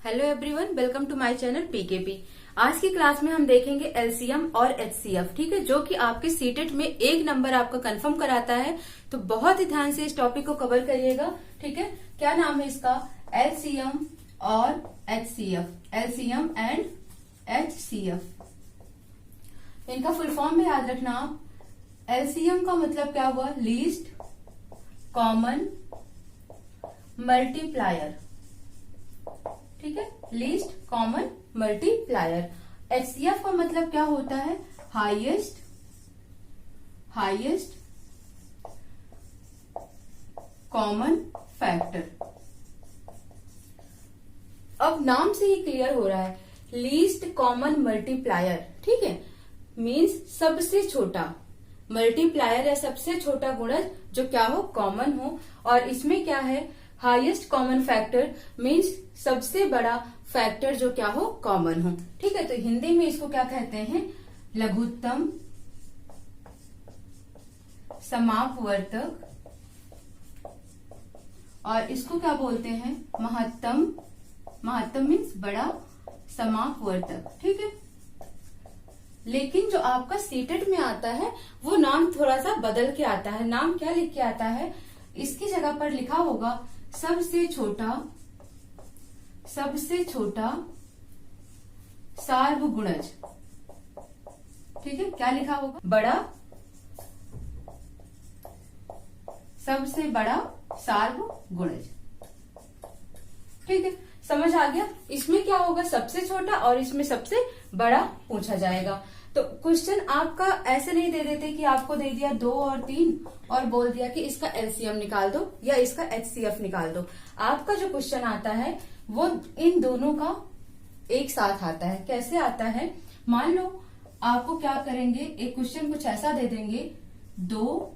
Hello everyone, welcome to my channel PKP. आज की class में हम देखेंगे एलसीएम और एचसीएफ, ठीक है, जो कि आपके सीटेट में एक नंबर आपका कंफर्म कराता है। तो बहुत ही ध्यान से इस टॉपिक को कवर करिएगा, ठीक है। क्या नाम है इसका? एलसीएम और एचसीएफ, एलसीएम एंड एचसीएफ। इनका फुल फॉर्म में याद रखना आप। एलसीएम का मतलब क्या हुआ? लीस्ट कॉमन मल्टीप्लायर, ठीक है, लीस्ट कॉमन मल्टीप्लायर। एचसीएफ का मतलब क्या होता है? Highest common factor. अब नाम से ही क्लियर हो रहा है, लीस्ट कॉमन मल्टीप्लायर, ठीक है, मीन्स सबसे छोटा मल्टीप्लायर या सबसे छोटा गुणज जो क्या हो? कॉमन हो। और इसमें क्या है? हाईएस्ट कॉमन फैक्टर मीन्स सबसे बड़ा फैक्टर जो क्या हो? कॉमन हो, ठीक है। तो हिंदी में इसको क्या कहते हैं? लघुत्तम समापवर्तक, और इसको क्या बोलते हैं? महत्तम। महत्तम मीन्स बड़ा समापवर्तक, ठीक है। लेकिन जो आपका सीटेट में आता है वो नाम थोड़ा सा बदल के आता है। नाम क्या लिख के आता है? इसकी जगह पर लिखा होगा सबसे छोटा सार्वगुणज, ठीक है। क्या लिखा होगा? बड़ा, सबसे बड़ा सार्वगुणज, ठीक है। समझ आ गया? इसमें क्या होगा? सबसे छोटा और इसमें सबसे बड़ा पूछा जाएगा। तो क्वेश्चन आपका ऐसे नहीं दे देते कि आपको दे दिया 2 और 3 और बोल दिया कि इसका एलसीएम निकाल दो या इसका एचसीएफ निकाल दो। आपका जो क्वेश्चन आता है वो इन दोनों का एक साथ आता है। कैसे आता है? मान लो आपको क्या करेंगे, एक क्वेश्चन कुछ ऐसा दे देंगे, 2,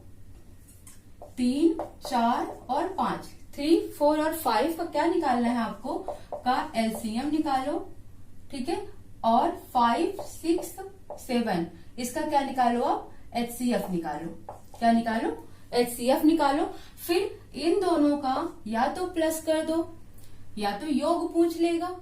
3, 4 और 5, 3, 4 और 5 का क्या निकालना है आपको? का एलसीएम निकालो, ठीक है। और 5, 6, 7 इसका क्या निकालो आप? एचसीएफ निकालो। क्या निकालो? एचसीएफ निकालो। फिर इन दोनों का या तो प्लस कर दो, या तो योग पूछ लेगा,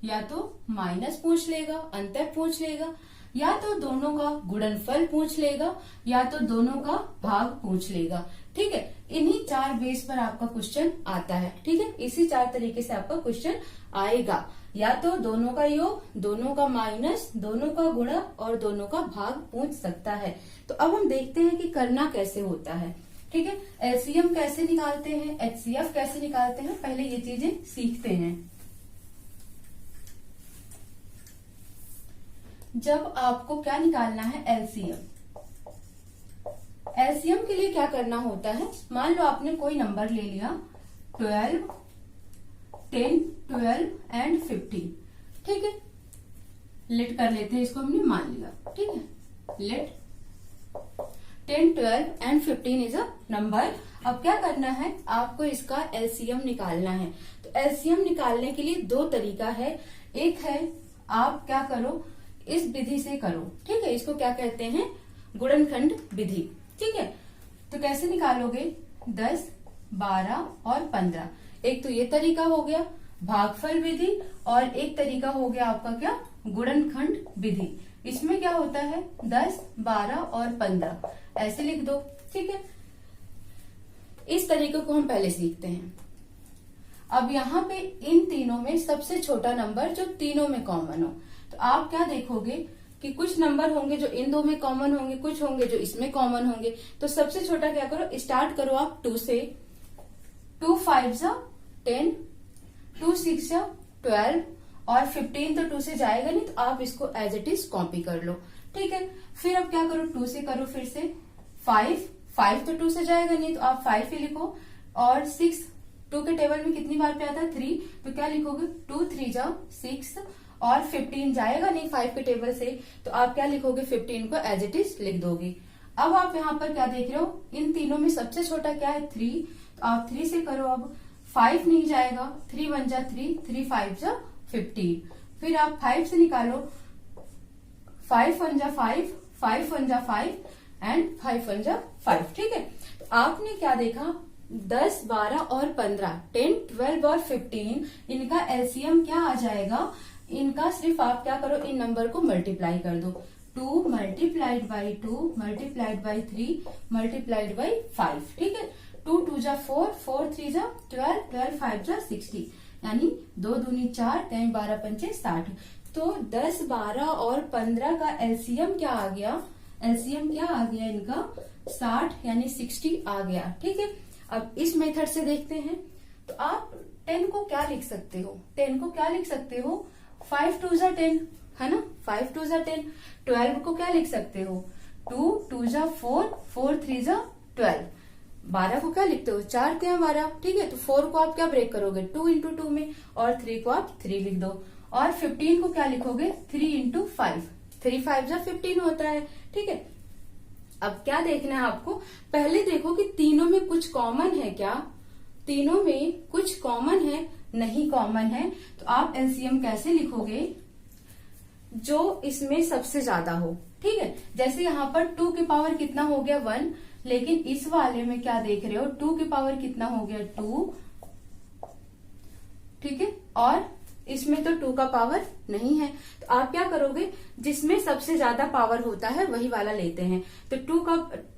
या तो माइनस पूछ लेगा, अंतर पूछ लेगा, या तो दोनों का गुणनफल पूछ लेगा, या तो दोनों का भाग पूछ लेगा, ठीक है। इन्हीं 4 बेस पर आपका क्वेश्चन आता है, ठीक है। इसी 4 तरीके से आपका क्वेश्चन आएगा, या तो दोनों का योग, दोनों का माइनस, दोनों का गुणा और दोनों का भाग पूछ सकता है। तो अब हम देखते हैं कि करना कैसे होता है, ठीक है। एलसीएम कैसे निकालते हैं, एचसीएफ कैसे निकालते हैं, पहले ये चीजें सीखते हैं। जब आपको क्या निकालना है? एलसीएम। एलसीएम के लिए क्या करना होता है? मान लो आपने कोई नंबर ले लिया, 12, 10, 12 एंड 15, ठीक है। लेट कर लेते हैं इसको, हमने मान लिया, ठीक है। Let 10, 12 and 15 is a number. अब क्या करना है? आपको इसका एलसीएम निकालना है। तो एलसीएम निकालने के लिए 2 तरीका है। एक है आप क्या करो, इस विधि से करो, ठीक है। इसको क्या कहते हैं? गुणनखंड विधि, ठीक है। तो कैसे निकालोगे? 10, 12 और 15। एक तो ये तरीका हो गया भागफल विधि, और एक तरीका हो गया आपका क्या? गुणनखंड विधि। इसमें क्या होता है? 10, 12 और 15 ऐसे लिख दो, ठीक है। इस तरीके को हम पहले सीखते हैं। अब यहाँ पे इन तीनों में सबसे छोटा नंबर जो तीनों में कॉमन हो, तो आप क्या देखोगे कि कुछ नंबर होंगे जो इन 2 में कॉमन होंगे, कुछ होंगे जो इसमें कॉमन होंगे। तो सबसे छोटा क्या करो? स्टार्ट करो आप 2 से। 2 5 10, 2 6 12 और 15 तो 2 से जाएगा नहीं, तो आप इसको एज इट इज कॉपी कर लो, ठीक है। फिर अब क्या करो? 2 से करो फिर से 5 तो 2 से जाएगा नहीं, तो आप 5 ही लिखो। और 6, 2 के टेबल में कितनी बार पे आता है? 3, तो क्या लिखोगे? 2 3 6, और 15 जाएगा नहीं 5 के टेबल से, तो आप क्या लिखोगे? 15 को एज इट इज लिख दोगे। अब आप यहाँ पर क्या देख रहे हो? इन तीनों में सबसे छोटा क्या है? 3, तो आप 3 से करो। अब 5 नहीं जाएगा, 3 1 जा 3, 3 5 जा 15। फिर आप 5 से निकालो, 5 1 जा 5, 5 1 जा 5 एंड 5 1 जा 5, ठीक है। तो आपने क्या देखा? 10, 12 और 15, 10, 12 और 15, इनका एलसीएम क्या आ जाएगा, इनका सिर्फ आप क्या करो, इन नंबर को मल्टीप्लाई कर दो। 2 multiplied by 2 multiplied by 3 multiplied by 5, ठीक है। 2 2 जा 4, 4 3 जा 12, 12 5 जा 60, यानी 2 दूनी 4, 3 12 पंचे 60। तो 10, 12 और 15 का एलसीएम क्या आ गया, एलसीएम क्या आ गया इनका 60 यानी 60 आ गया, ठीक है। अब इस मेथड से देखते हैं, तो आप 10 को क्या लिख सकते हो, 10 को क्या लिख सकते हो, 5 2 जा 10, है ना, 5 2 जा 10। 12 को क्या लिख सकते हो, 2 2 जा 4, 4 3 जा 12। 12 को क्या लिखते हो, 4 3 12, ठीक है। तो 4 को आप क्या ब्रेक करोगे, 2 इंटू 2 में, और 3 को आप 3 लिख दो। और 15 को क्या लिखोगे, 3 इंटू 5, 3 5 जा 15 होता है, ठीक है। अब क्या देखना है आपको, पहले देखो कि तीनों में कुछ कॉमन है क्या, तीनों में कुछ कॉमन है, नहीं कॉमन है। तो आप एलसीएम कैसे लिखोगे, जो इसमें सबसे ज्यादा हो, ठीक है। जैसे यहाँ पर 2 की पावर कितना हो गया 1, लेकिन इस वाले में क्या देख रहे हो, 2 की पावर कितना हो गया 2, ठीक है, और इसमें तो 2 का पावर नहीं है। तो आप क्या करोगे, जिसमें सबसे ज्यादा पावर होता है वही वाला लेते हैं। तो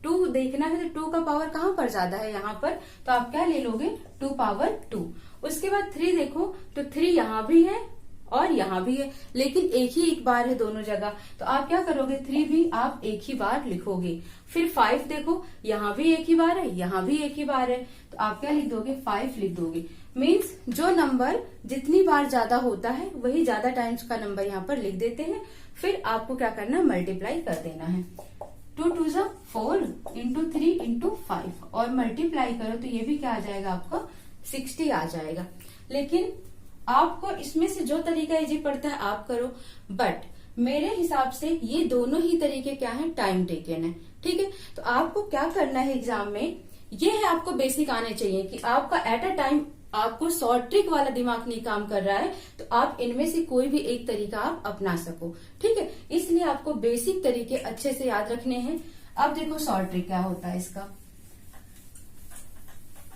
2 देखना है, तो 2 का पावर कहाँ पर ज्यादा है, यहाँ पर, तो आप क्या ले लोगे 2 पावर 2। उसके बाद 3 देखो, तो 3 यहाँ भी है और यहाँ भी है, लेकिन एक बार है दोनों जगह। तो आप क्या करोगे, 3 भी आप एक ही बार लिखोगे। फिर 5 देखो, यहाँ भी एक ही बार है, यहाँ भी एक ही बार है, तो आप क्या लिख दोगे, 5 लिख दोगे। मीन्स जो नंबर जितनी बार ज्यादा होता है वही ज्यादा टाइम्स का नंबर यहाँ पर लिख देते हैं। फिर आपको क्या करना है, मल्टीप्लाई कर देना है। 2 2 जा 4 इंटू 3 इंटू 5, और मल्टीप्लाई करो तो ये भी क्या आ जाएगा आपका 60 आ जाएगा। लेकिन आपको इसमें से जो तरीका इजी पड़ता है आप करो, बट मेरे हिसाब से ये दोनों ही तरीके क्या है, टाइम टेकन है, ठीक है। तो आपको क्या करना है एग्जाम में, ये है आपको बेसिक आने चाहिए कि आपका एट अ टाइम आपको शॉर्ट ट्रिक वाला दिमाग नहीं काम कर रहा है, तो आप इनमें से कोई भी एक तरीका आप अपना सको, ठीक है। इसलिए आपको बेसिक तरीके अच्छे से याद रखने हैं। अब देखो शॉर्ट ट्रिक क्या होता है इसका,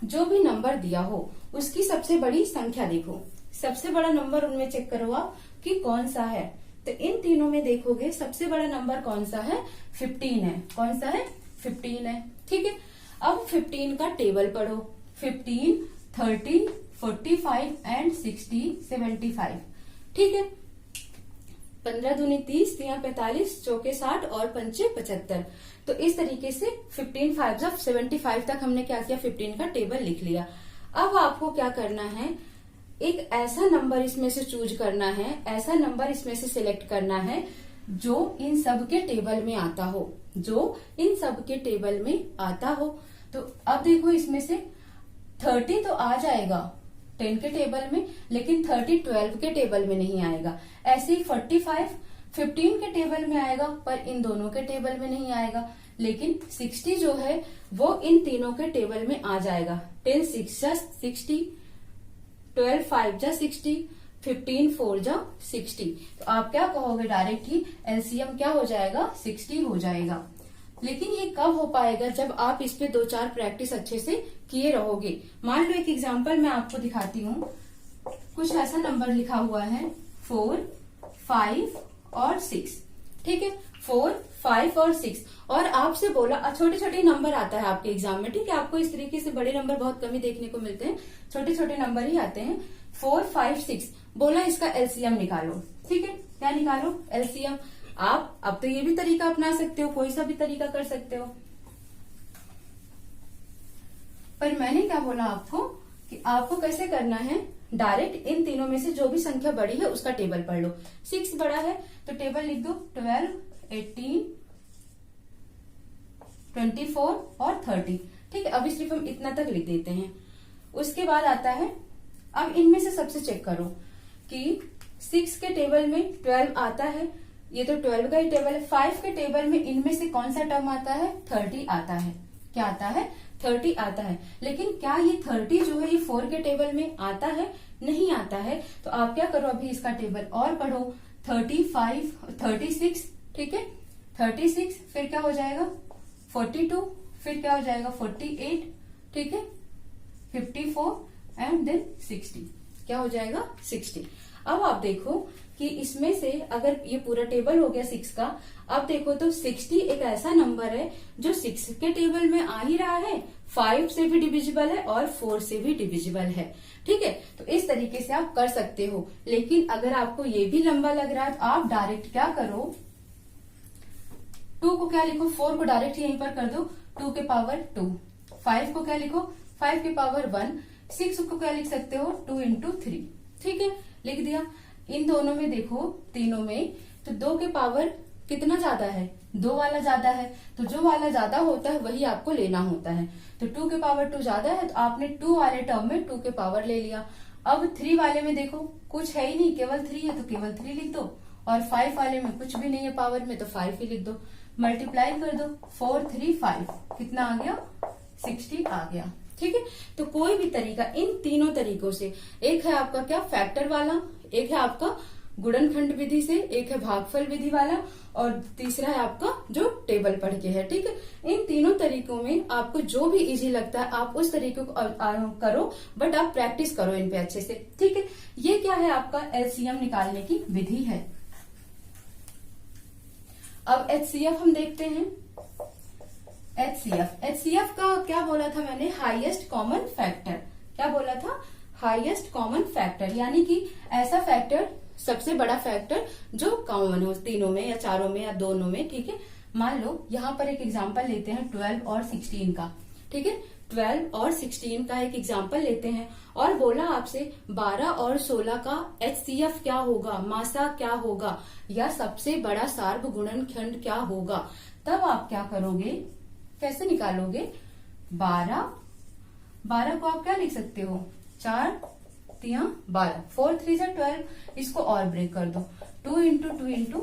जो भी नंबर दिया हो उसकी सबसे बड़ी संख्या देखो, सबसे बड़ा नंबर उनमें चेक करो आप कि कौन सा है। तो इन तीनों में देखोगे सबसे बड़ा नंबर कौन सा है, 15 है। कौन सा है, 15 है, ठीक है। अब 15 का टेबल पढ़ो, 15, 30, 45 एंड 60, 75, ठीक है। 15 दूनी 30, 3 45, चौके 60 और पंचे 75। तो इस तरीके से 15 5 75 तक हमने क्या किया, 15 का टेबल लिख लिया। अब आपको क्या करना है, एक ऐसा नंबर इसमें से चूज करना है, ऐसा नंबर इसमें से सिलेक्ट करना है जो इन सब के टेबल में आता हो, जो इन सब के टेबल में आता हो। तो अब देखो इसमें से 30 तो आ जाएगा 10 के टेबल में, लेकिन 30 12 के टेबल में नहीं आएगा। ऐसे ही 45 15 के टेबल में आएगा, पर इन दोनों के टेबल में नहीं आएगा। लेकिन 60 जो है वो इन तीनों के टेबल में आ जाएगा। 10 6 जा 60, 12 5 जा 60, 15 4 जा 60। तो आप क्या कहोगे, डायरेक्ट ही एलसीएम क्या हो जाएगा, 60 हो जाएगा। लेकिन ये कब हो पाएगा, जब आप इस पे 2-4 प्रैक्टिस अच्छे से किए रहोगे। मान लो एक एग्जांपल मैं आपको दिखाती हूँ, कुछ ऐसा नंबर लिखा हुआ है 4 5 और 6, ठीक है, 4 5 और 6, और आपसे बोला छोटे छोटे नंबर आता है आपके एग्जाम में, ठीक है। आपको इस तरीके से बड़े नंबर बहुत कम ही देखने को मिलते हैं, छोटे छोटे नंबर ही आते हैं। 4 5 6 बोला इसका एलसीएम निकालो, ठीक है। क्या निकालो, एलसीएम। आप अब तो ये भी तरीका अपना सकते हो, कोई सा भी तरीका कर सकते हो, पर मैंने क्या बोला आपको कि आपको कैसे करना है, डायरेक्ट इन तीनों में से जो भी संख्या बड़ी है उसका टेबल पढ़ लो। 6 बड़ा है तो टेबल लिख दो, 12 18 24 और 30, ठीक है। अभी सिर्फ हम इतना तक लिख देते हैं। उसके बाद आता है, अब इनमें से सबसे चेक करो कि 6 के टेबल में 12 आता है, ये तो 12 का ही टेबल है। 5 के टेबल में इनमें से कौन सा टर्म आता है, 30 आता है। क्या आता है, 30 आता है। लेकिन क्या ये 30 जो है ये 4 के टेबल में आता है, नहीं आता है। तो आप क्या करो, अभी इसका टेबल और पढ़ो, 35 36, ठीक है, 36, फिर क्या हो जाएगा 42, फिर क्या हो जाएगा 48, ठीक है, 54 एंड देन 60, क्या हो जाएगा 60। अब आप देखो कि इसमें से अगर ये पूरा टेबल हो गया 6 का, अब देखो तो 60 एक ऐसा नंबर है जो 6 के टेबल में आ ही रहा है, 5 से भी डिविजिबल है और 4 से भी डिविजिबल है। ठीक है, तो इस तरीके से आप कर सकते हो। लेकिन अगर आपको ये भी लंबा लग रहा है तो आप डायरेक्ट क्या करो, 2 को क्या लिखो, 4 को डायरेक्ट यहीं पर कर दो 2 के पावर 2, 5 को क्या लिखो 5 के पावर 1, 6 को क्या लिख सकते हो 2 इंटू 3। ठीक है, लिख दिया। इन दोनों में देखो, तीनों में तो 2 के पावर कितना ज्यादा है, 2 वाला ज्यादा है, तो जो वाला ज्यादा होता है वही आपको लेना होता है। तो 2 के पावर 2 ज्यादा है तो आपने 2 वाले टर्म में 2 के पावर ले लिया। अब 3 वाले में देखो कुछ है ही नहीं, केवल 3 है तो केवल 3 लिख दो, और 5 वाले में कुछ भी नहीं है पावर में तो 5 ही लिख दो। मल्टीप्लाई कर दो, 4 3 5, कितना आ गया 60 आ गया। ठीक है, तो कोई भी तरीका इन तीनों तरीकों से, एक है आपका क्या फैक्टर वाला, एक है आपका गुणनखंड विधि से, एक है भागफल विधि वाला, और तीसरा है आपका जो टेबल पढ़ के है। ठीक है, इन तीनों तरीकों में आपको जो भी इजी लगता है आप उस तरीके को करो, बट आप प्रैक्टिस करो इन पे अच्छे से। ठीक है, ये क्या है आपका एलसीएम निकालने की विधि है। अब एचसीएफ हम देखते हैं। एचसीएफ का क्या बोला था मैंने, हाईएस्ट कॉमन फैक्टर। क्या बोला था, हाईएस्ट कॉमन फैक्टर, यानी कि ऐसा फैक्टर, सबसे बड़ा फैक्टर जो कॉमन हो तीनों में या चारों में या दोनों में। ठीक है, मान लो यहाँ पर एक एग्जांपल लेते हैं 12 और 16 का। ठीक है, 12 और 16 का एक एग्जांपल लेते हैं, और बोला आपसे 12 और 16 का एचसीएफ क्या होगा, मासा क्या होगा, या सबसे बड़ा सार्वगुणनखंड क्या होगा। तब आप क्या करोगे, कैसे निकालोगे, 12 को आप क्या लिख सकते हो, 4 3 12, 4 3 जा 12, इसको और ब्रेक कर दो, 2 इंटू 2 इंटू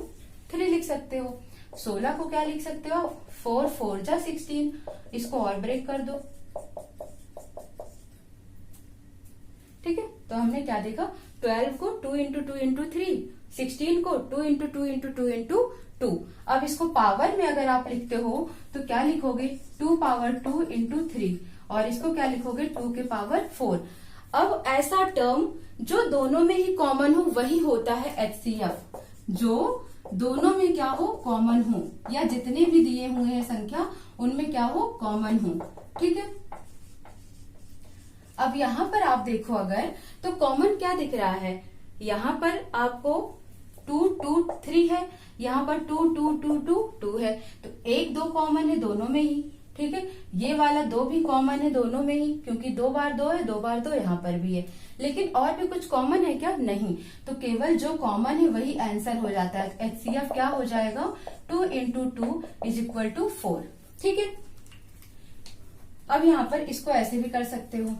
3 लिख सकते हो। 16 को क्या लिख सकते हो, 4 4 जा 16, इसको और ब्रेक कर दो। ठीक है, तो हमने क्या देखा, 12 को 2 इंटू 2 इंटू 3, 16 को 2 इंटू 2 इंटू 2 इंटू 2। अब इसको पावर में अगर आप लिखते हो तो क्या लिखोगे, 2 पावर 2 इंटू 3, और इसको क्या लिखोगे 2 के पावर 4। अब ऐसा टर्म जो दोनों में ही कॉमन हो वही होता है एचसीएफ, जो दोनों में क्या हो, कॉमन हो, या जितने भी दिए हुए हैं संख्या उनमें क्या हो, कॉमन हो। ठीक है, अब यहाँ पर आप देखो अगर, तो कॉमन क्या दिख रहा है, यहाँ पर आपको 2 2 3 है, यहाँ पर 2 2 2 2 2 है, तो 1 2 कॉमन है दोनों में ही। ठीक है, ये वाला 2 भी कॉमन है दोनों में ही, क्योंकि 2 बार 2 है, 2 बार 2 यहाँ पर भी है। लेकिन और भी कुछ कॉमन है क्या, नहीं, तो केवल जो कॉमन है वही आंसर हो जाता है। एचसीएफ क्या हो जाएगा, 2 इंटू 2 इज इक्वल टू 4। ठीक है, अब यहाँ पर इसको ऐसे भी कर सकते हो,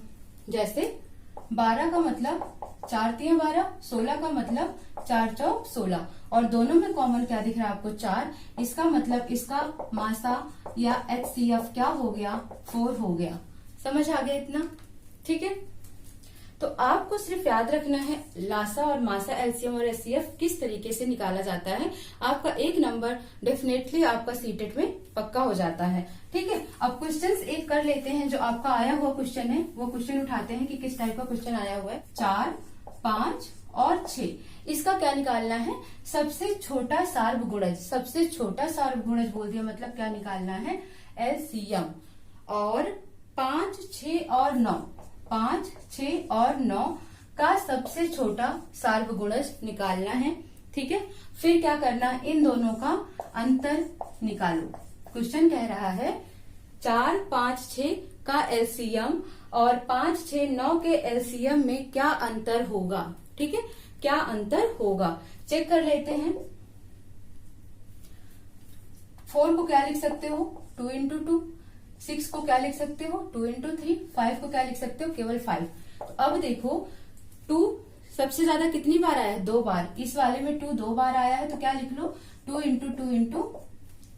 जैसे 12 का मतलब 4 3 12, 16 का मतलब 4 4 16, और दोनों में कॉमन क्या दिख रहा है आपको, 4। इसका मतलब इसका मासा या एचसीएफ क्या हो गया, 4 हो गया। समझ आ गया इतना। ठीक है, तो आपको सिर्फ याद रखना है लासा और मासा, एलसीएम और एचसीएफ किस तरीके से निकाला जाता है। आपका एक नंबर डेफिनेटली आपका सीटेट में पक्का हो जाता है। ठीक है, अब क्वेश्चंस एक कर लेते हैं, जो आपका आया हुआ क्वेश्चन है वो क्वेश्चन उठाते हैं कि किस टाइप का क्वेश्चन आया हुआ है। 4 5 और 6, इसका क्या निकालना है, सबसे छोटा सार्वगुणज। सबसे छोटा सार्वगुणज बोल दिया मतलब क्या निकालना है, एलसीएम। और 5 6 और 9, 5 6 और 9 का सबसे छोटा सार्वगुणज निकालना है। ठीक है, फिर क्या करना, इन दोनों का अंतर निकालो। क्वेश्चन कह रहा है 4 5 6 का एलसीएम और 5 6 9 के एलसीएम में क्या अंतर होगा। ठीक है, क्या अंतर होगा चेक कर लेते हैं। 4 को क्या लिख सकते हो, 2 इंटू 2, 6 को क्या लिख सकते हो, 2 इंटू 3, 5 को क्या लिख सकते हो, केवल 5। तो अब देखो 2 सबसे ज्यादा कितनी बार आया है, 2 बार। इस वाले में 2 2 बार आया है तो क्या लिख लो, 2 इंटू 2 इंटू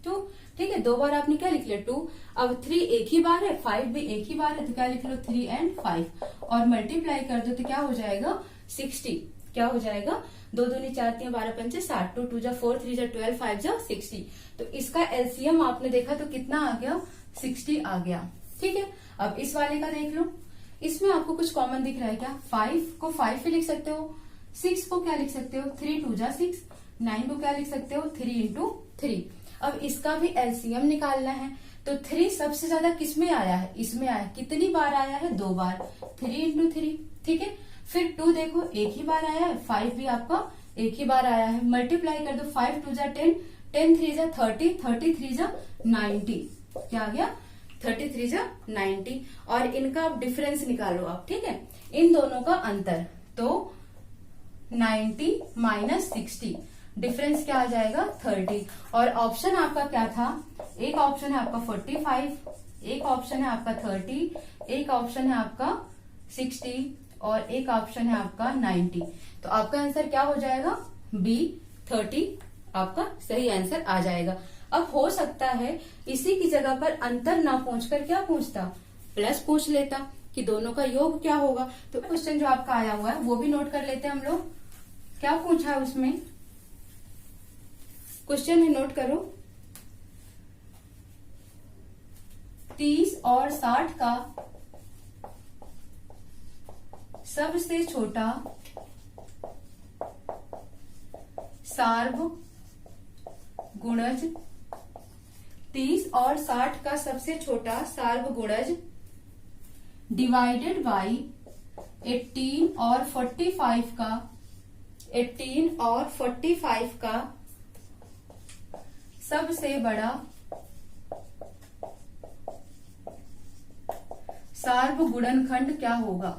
2। ठीक है, 2 बार आपने क्या लिख लिया 2। अब 3 एक ही बार है, 5 भी एक ही बार है, तो क्या लिख लो 3 एंड 5, और मल्टीप्लाई कर दो तो क्या हो जाएगा 60। क्या हो जाएगा, 2 दूनी 4 3 12 5 60, 2 2 जा 4 3 जा 12 5 जा 60। तो इसका एलसीएम आपने देखा तो कितना आ गया, 60 आ गया। ठीक है, अब इस वाले का देख लो, इसमें आपको कुछ कॉमन दिख रहा है क्या? 5 को 5 भी लिख सकते हो, 6 को क्या लिख सकते हो? 3 2 जा 6, 9 को क्या लिख सकते हो? 3 इंटू 3। अब इसका भी एलसीएम निकालना है, तो 3 सबसे ज्यादा किसमें आया है? इसमें आया। कितनी बार आया है? 2 बार, 3 इंटू 3, ठीक है। फिर 2 देखो एक ही बार आया है, 5 भी आपका एक ही बार आया है। मल्टीप्लाई कर दो, 5 2 जा 10, 10 3 जा 30, 30 3 जा 90, क्या आ गया? 33 जा 90। और इनका आप डिफरेंस निकालो आप, ठीक है, इन दोनों का अंतर। तो 90 माइनस 60, डिफरेंस क्या आ जाएगा? 30। और ऑप्शन आपका क्या था? एक ऑप्शन है आपका 45, एक ऑप्शन है आपका 30, एक ऑप्शन है आपका 60 और एक ऑप्शन है आपका 90। तो आपका आंसर क्या हो जाएगा? बी 30 आपका सही आंसर आ जाएगा। अब हो सकता है इसी की जगह पर अंतर ना पूछकर क्या पूछता? प्लस पूछ लेता कि दोनों का योग क्या होगा। तो क्वेश्चन जो आपका आया हुआ है वो भी नोट कर लेते हैं हम लोग। क्या पूछा है उसमें? क्वेश्चन है, नोट करो। 30 और 60 का सबसे छोटा सार्वगुणज, 30 और 60 का सबसे छोटा सार्वगुणज डिवाइडेड बाई 18 और 45 का, 18 और 45 का सबसे बड़ा सार्वगुणनखंड क्या होगा?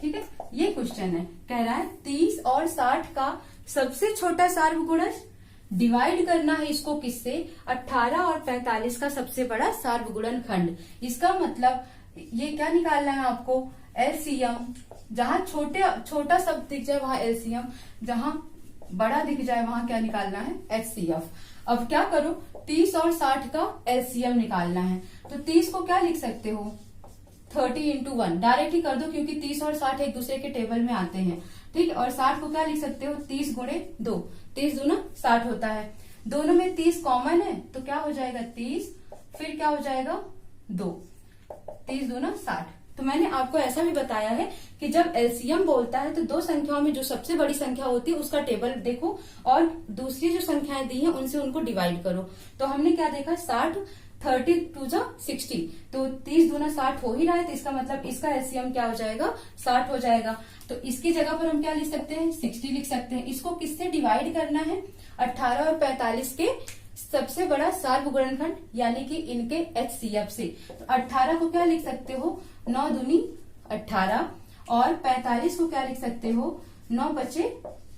ठीक है, ये क्वेश्चन है। कह रहा है 30 और 60 का सबसे छोटा सार्वगुणज डिवाइड करना है इसको किससे? 18 और 45 का सबसे बड़ा सार्वगुणनखंड। इसका मतलब ये क्या निकालना है आपको? एलसीएम। जहां छोटा शब्द दिख जाए वहां एलसीएम, जहां बड़ा दिख जाए वहां क्या निकालना है? एचसीएफ। अब क्या करो? 30 और 60 का एलसीएम निकालना है, तो 30 को क्या लिख सकते हो? 30 इंटू 1 डायरेक्ट ही कर दो, क्योंकि 30 और 60 एक दूसरे के टेबल में आते हैं, ठीक है। और 60 को क्या लिख सकते हो? 30 गुणे 2, 30 दूना 60 होता है। दोनों में 30 कॉमन है, तो क्या हो जाएगा? 30, फिर क्या हो जाएगा? 2, 30 दूना 60। तो मैंने आपको ऐसा भी बताया है कि जब एलसीएम बोलता है तो दो संख्याओं में जो सबसे बड़ी संख्या होती है उसका टेबल देखो और दूसरी जो संख्याएं दी हैं उनसे उनको डिवाइड करो। तो हमने क्या देखा? 60, 30 2 जा 60, तो 30 दूना 60 हो ही रहा है, तो इसका मतलब इसका एलसीएम क्या हो जाएगा? 60 हो जाएगा। तो इसकी जगह पर हम क्या लिख सकते हैं? 60 लिख सकते हैं। इसको किससे डिवाइड करना है? 18 और 45 के सबसे बड़ा सार्वगुणनखंड यानी कि इनके एचसीएफ से। तो 18 को क्या लिख सकते हो? 9 दूनी 18, और 45 को क्या लिख सकते हो? 9 बचे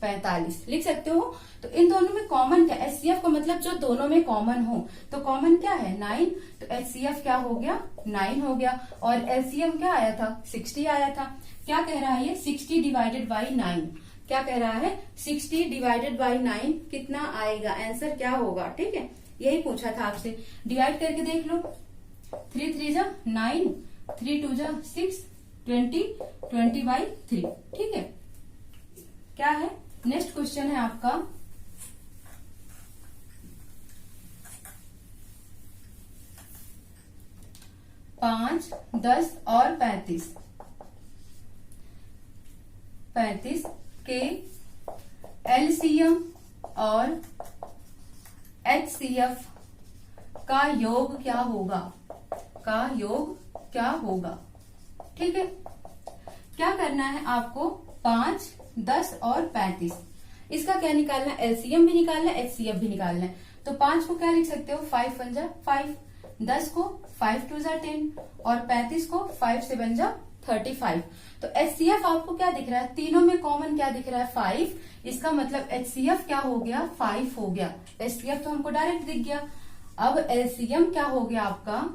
45 लिख सकते हो। तो इन दोनों में कॉमन क्या? एचसीएफ का मतलब जो दोनों में कॉमन हो, तो कॉमन क्या है? 9, तो एचसीएफ क्या हो गया? 9 हो गया। और एलसीएम क्या आया था? 60 आया था। क्या कह रहा है ये? 60 डिवाइडेड बाई 9। क्या कह रहा है? 60 डिवाइडेड बाई 9 कितना आएगा? आंसर क्या होगा? ठीक है, यही पूछा था आपसे। डिवाइड करके देख लो। 3 3 जा 9, 3 2 जा 6, 20, 20 बाई 3, ठीक है। क्या है? नेक्स्ट क्वेश्चन है आपका 5, 10 और 35 के एलसीएम और एचसीएफ का योग क्या होगा? का योग क्या होगा? ठीक है। क्या करना है आपको? 5, 10 और 35, इसका क्या निकालना है? एलसीएम भी निकालना है, एचसीएफ भी निकालना है। तो 5 को क्या लिख सकते हो? 5 1 जा 5, 10 को 5 2 जा 10 और 35 को 5 7 जा 35। तो एचसीएफ आपको क्या दिख रहा है? तीनों में कॉमन क्या दिख रहा है? 5। इसका मतलब एचसीएफ क्या हो गया? 5 हो गया। एचसीएफ तो हमको डायरेक्ट दिख गया। अब एलसीएम क्या हो गया आपका?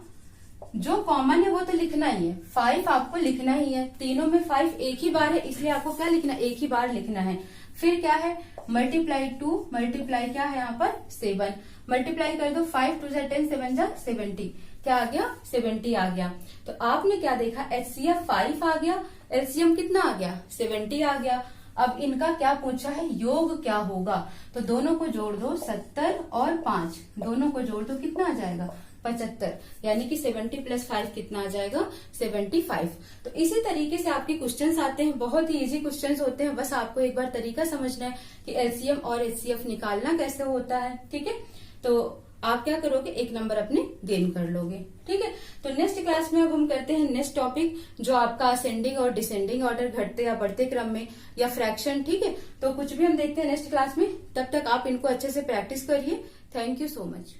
जो कॉमन है वो तो लिखना ही है, 5 आपको लिखना ही है। तीनों में 5 एक ही बार है, इसलिए आपको क्या लिखना? एक ही बार लिखना है। फिर क्या है? मल्टीप्लाई 2, मल्टीप्लाई क्या है यहाँ पर? 7, मल्टीप्लाई कर दो। 5 2 जा 10, 7 जा 70, क्या आ गया? 70 आ गया। तो आपने क्या देखा? एचसीएफ 5 आ गया, एलसीएम कितना आ गया? 70 आ गया। अब इनका क्या पूछा है, योग क्या होगा, तो दोनों को जोड़ दो, 70 और 5 दोनों को जोड़ दो, कितना आ जाएगा 75, यानी कि 70 + 5 कितना आ जाएगा 75। तो इसी तरीके से आपके क्वेश्चंस आते हैं, बहुत ही इजी क्वेश्चंस होते हैं, बस आपको एक बार तरीका समझना है कि एलसीएम और एचसीएफ निकालना कैसे होता है। ठीक है, तो आप क्या करोगे, 1 नंबर अपने गेन कर लोगे। ठीक है, तो नेक्स्ट क्लास में अब हम करते हैं नेक्स्ट टॉपिक, जो आपका असेंडिंग और डिसेंडिंग ऑर्डर, घटते या बढ़ते क्रम में, या फ्रैक्शन। ठीक है, तो कुछ भी हम देखते हैं नेक्स्ट क्लास में, तब तक आप इनको अच्छे से प्रैक्टिस करिए। Thank you so much.